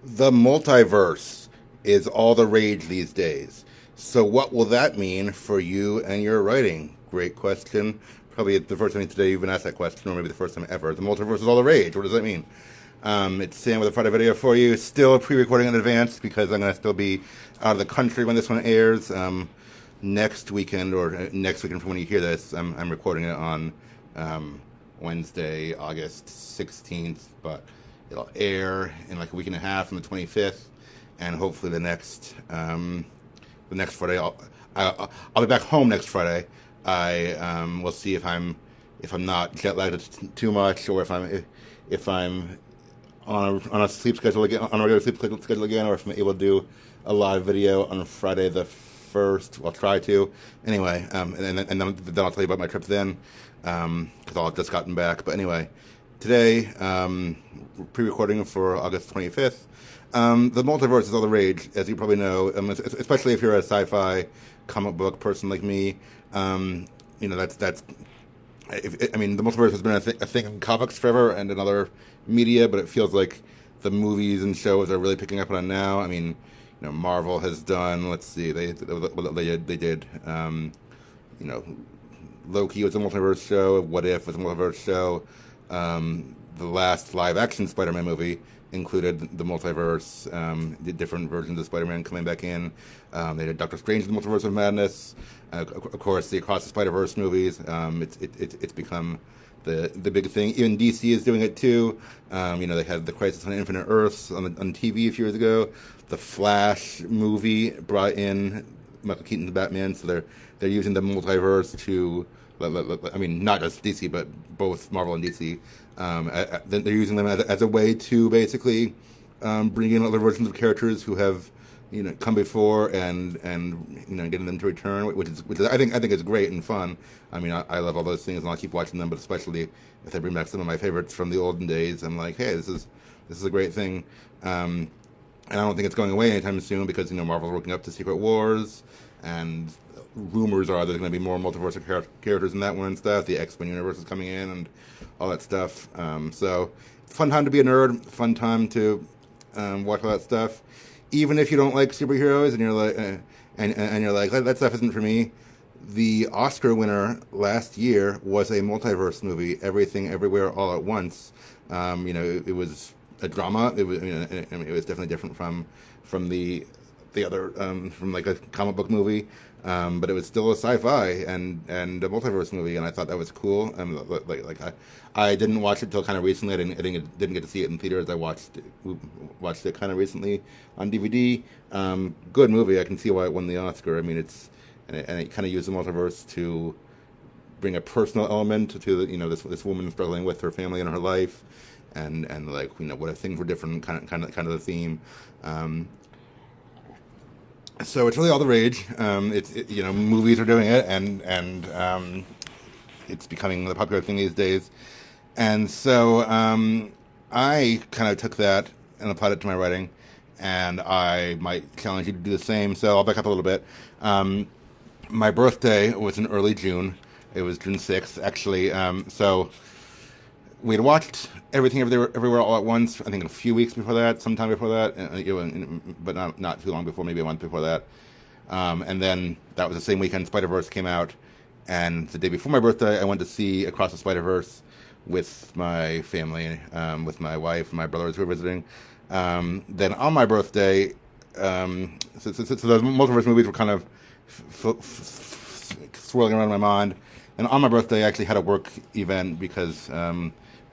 The multiverse is all the rage these days. So, what will that mean for you and your writing? Great question. Probably the first time today you've been asked that question, or maybe the first time ever. The multiverse is all the rage. What does that mean? It's Sam with a Friday video for you. Still pre-recording in advance because I'm going to still be out of the country when this one airs. Next weekend, or next weekend from when you hear this, I'm recording it on Wednesday, August 16th, but it'll air in like a week and a half on the 25th, and hopefully the next Friday I'll be back home next Friday. I will see if I'm not jet lagged too much, or if I'm on a sleep schedule again, on a regular sleep schedule again, or if I'm able to do a live video on Friday the first. I'll try to. Anyway, and then I'll tell you about my trip then, because I'll have just gotten back. But anyway, today, pre-recording for August 25th. The multiverse is all the rage, as you probably know, especially if you're a sci-fi comic book person like me. That's. I mean, the multiverse has been a thing in comics forever and in other media, but it feels like the movies and shows are really picking up on it now. I mean, Marvel has done. Let's see, they did. Loki was a multiverse show. What If was a multiverse show. The last live action Spider-Man movie included the multiverse, the different versions of Spider-Man coming back in. They did Doctor Strange in the Multiverse of Madness. Of course, the Across the Spider-Verse movies. It's become the big thing. Even DC is doing it too. They had the Crisis on Infinite Earths on TV a few years ago. The Flash movie brought in Michael Keaton's Batman, so they're using the multiverse to, I mean, not just DC, but both Marvel and DC. They're using them as a way to basically bring in other versions of characters who have come before, and getting them to return, which is I think is great and fun. I mean, I love all those things, and I'll keep watching them. But especially if they bring back some of my favorites from the olden days, I'm like, hey, this is a great thing. And I don't think it's going away anytime soon, because Marvel's working up to Secret Wars, and rumors are there's going to be more multiverse characters in that one and stuff. The X-Men universe is coming in and all that stuff. So fun time to be a nerd. Fun time to watch all that stuff. Even if you don't like superheroes and you're like, and you're like, that stuff isn't for me. The Oscar winner last year was a multiverse movie, Everything Everywhere All at Once. It was a drama. It was, it was definitely different from the other, from like a comic book movie. But it was still a sci-fi and a multiverse movie, and I thought that was cool. I didn't watch it till kind of recently. I didn't get to see it in theaters. I watched it kind of recently on DVD. Good movie. I can see why it won the Oscar. I mean, and it kind of used the multiverse to bring a personal element to this woman struggling with her family and her life, and what if things were different, kind of the theme. So it's really all the rage. Movies are doing it, and it's becoming the popular thing these days. And so I kind of took that and applied it to my writing, and I might challenge you to do the same. So I'll back up a little bit. My birthday was in early June. It was June 6th, actually. So we had watched Everything Everywhere All at Once, I think a few weeks before that, sometime before that, but not too long before, maybe a month before that. And then that was the same weekend Spider-Verse came out. And the day before my birthday, I went to see Across the Spider-Verse with my family, with my wife and my brothers who were visiting. Then on my birthday, so those multiverse movies were kind of swirling around in my mind. And on my birthday, I actually had a work event because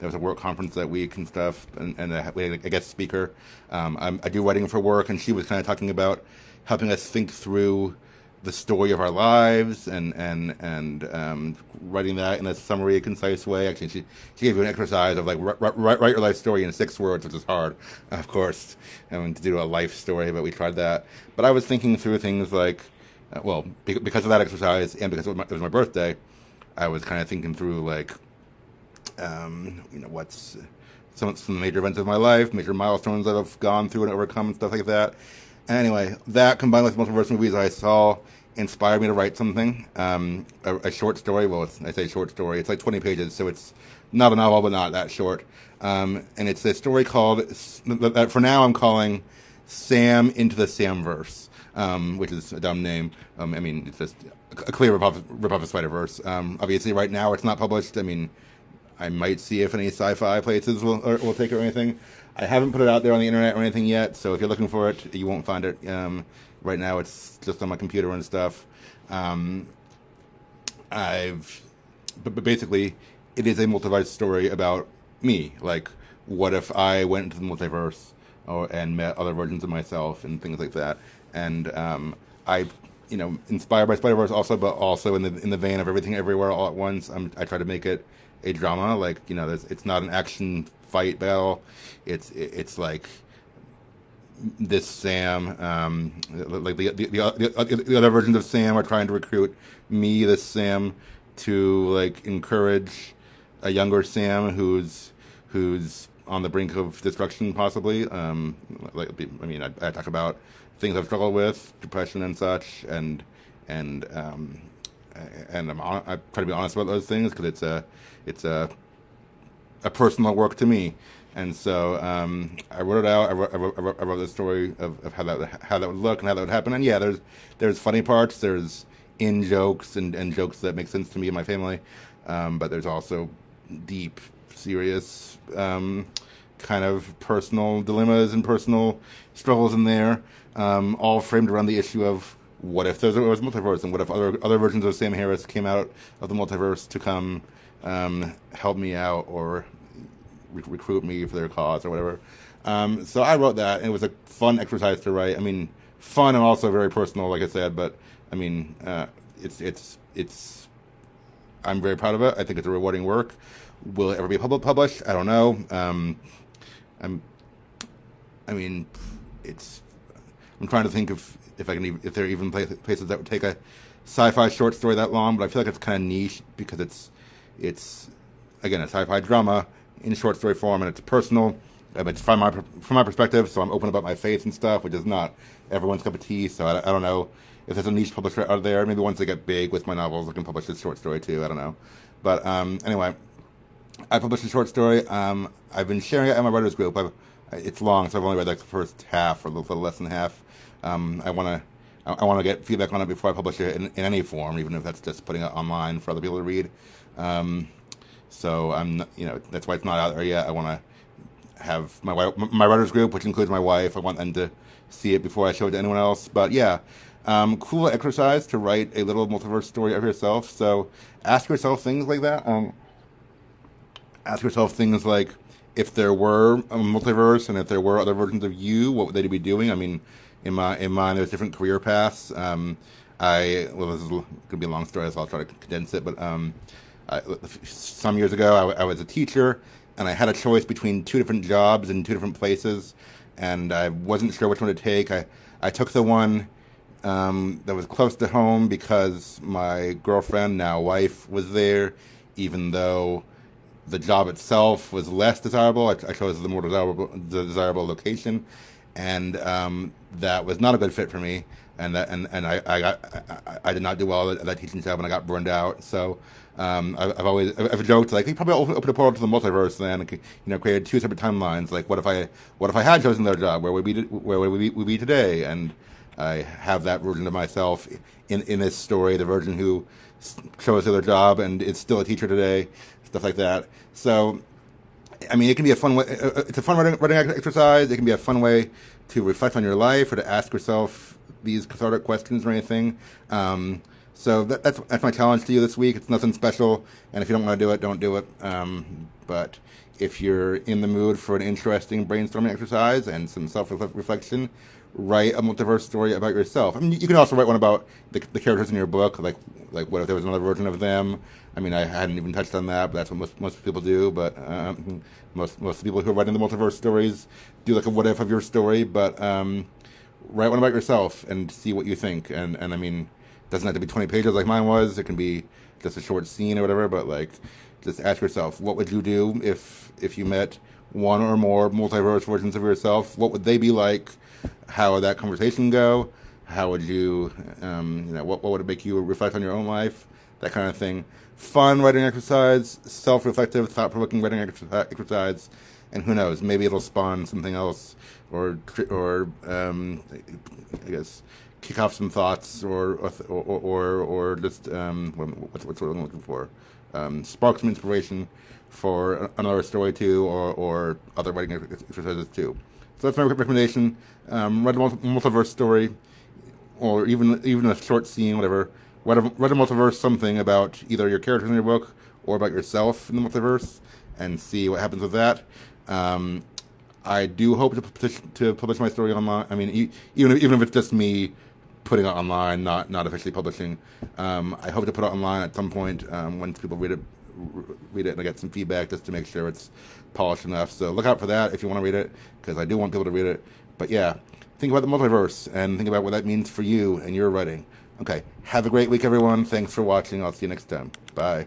there was a work conference that week and stuff, and we had a guest speaker. I do writing for work, and she was kind of talking about helping us think through the story of our lives and writing that in a summary, concise way. Actually, she gave you an exercise of like write your life story in 6 words, which is hard, of course, to do a life story. But we tried that. But I was thinking through things like, because of that exercise and because it was my birthday, I was kind of thinking through like, what's some major events of my life, major milestones that I've gone through and overcome and stuff like that. And anyway, that combined with multiverse movies I saw inspired me to write something, a short story. Well, I say short story. It's like 20 pages, so it's not a novel, but not that short. And it's a story called, that for now I'm calling Sam Into the Samverse, which is a dumb name. I mean, it's just a clear rip off of Spider-Verse. Obviously, right now it's not published. I mean, I might see if any sci-fi places will take it or anything. I haven't put it out there on the internet or anything yet, so if you're looking for it, you won't find it. Right now, it's just on my computer and stuff. But basically, it is a multiverse story about me. Like, what if I went into the multiverse and met other versions of myself and things like that? And I, inspired by Spider-Verse also, but also in the vein of Everything Everywhere All at Once. I try to make it a drama. Like, it's not an action fight battle. It's like this Sam, like the other versions of Sam are trying to recruit me, this Sam, to like encourage a younger Sam who's on the brink of destruction, possibly. I talk about things I've struggled with, depression and such, and I try to be honest about those things because it's a personal work to me. And so I wrote it out. I wrote the story of how that would look and how that would happen. And yeah, there's funny parts. There's in jokes and jokes that make sense to me and my family. But there's also deep, serious kind of personal dilemmas and personal struggles in there, all framed around the issue of what if there was multiverse, and what if other versions of Sam Harris came out of the multiverse to come help me out or recruit me for their cause or whatever. So I wrote that, and it was a fun exercise to write. I mean, fun and also very personal, like I said. But I mean, it's. I'm very proud of it. I think it's a rewarding work. Will it ever be published? I don't know. I'm trying to think if I can if there are even places that would take a sci-fi short story that long. But I feel like it's kind of niche because it's again a sci-fi drama in short story form, and it's personal. It's from my perspective, so I'm open about my faith and stuff, which is not everyone's cup of tea. So I don't know if there's a niche publisher out there. Maybe once they get big with my novels, I can publish this short story too. I don't know. But anyway, I published a short story. I've been sharing it at my writers group. It's long, so I've only read like the first half or a little less than half. I want to get feedback on it before I publish it in any form, even if that's just putting it online for other people to read. So that's why it's not out there yet. I want to have my writers group, which includes my wife. I want them to see it before I show it to anyone else. But yeah, cool exercise to write a little multiverse story of yourself. So ask yourself things like that. Ask yourself things like, if there were a multiverse and if there were other versions of you, what would they be doing? I mean, in mine, there's different career paths. This is going to be a long story, so I'll try to condense it. But some years ago, I was a teacher, and I had a choice between two different jobs in two different places, and I wasn't sure which one to take. I took the one that was close to home because my girlfriend, now wife, was there, even though the job itself was less desirable. I chose the more desirable location, and that was not a good fit for me. And I did not do well at that teaching job, and I got burned out. So I've joked like, you probably opened a portal to the multiverse then, created two separate timelines. Like, what if I had chosen their job? Where would we be today? And I have that version of myself in this story, the version who chose their job and is still a teacher today. Stuff like that. So, I mean, it can be a fun way. It's a fun writing exercise. It can be a fun way to reflect on your life or to ask yourself these cathartic questions or anything. So that's my challenge to you this week. It's nothing special, and if you don't want to do it, don't do it. But if you're in the mood for an interesting brainstorming exercise and some self-reflection, write a multiverse story about yourself. I mean, you can also write one about the characters in your book, like what if there was another version of them. I mean, I hadn't even touched on that, but that's what most people do. But most people who are writing the multiverse stories do like a what if of your story. But write one about yourself and see what you think. And I mean, it doesn't have to be 20 pages like mine was. It can be just a short scene or whatever. But like, just ask yourself, what would you do if you met one or more multiverse versions of yourself? What would they be like? How would that conversation go? How would you, what would it make you reflect on your own life? that kind of thing. Fun writing exercise, self-reflective, thought-provoking writing exercise, and who knows, maybe it'll spawn something else, or I guess kick off some thoughts, or just what's what I'm looking for, spark some inspiration for another story too, or other writing exercises too. So that's my recommendation. Read a multiverse story, or even a short scene, whatever. Read a multiverse something about either your characters in your book or about yourself in the multiverse, and see what happens with that. I do hope to publish my story online. I mean, even if it's just me putting it online, not officially publishing. I hope to put it online at some point once people read it and I get some feedback, just to make sure it's polished enough. So look out for that if you want to read it, because I do want people to read it. But yeah, think about the multiverse and think about what that means for you and your writing. Okay, have a great week, everyone. Thanks for watching. I'll see you next time. Bye.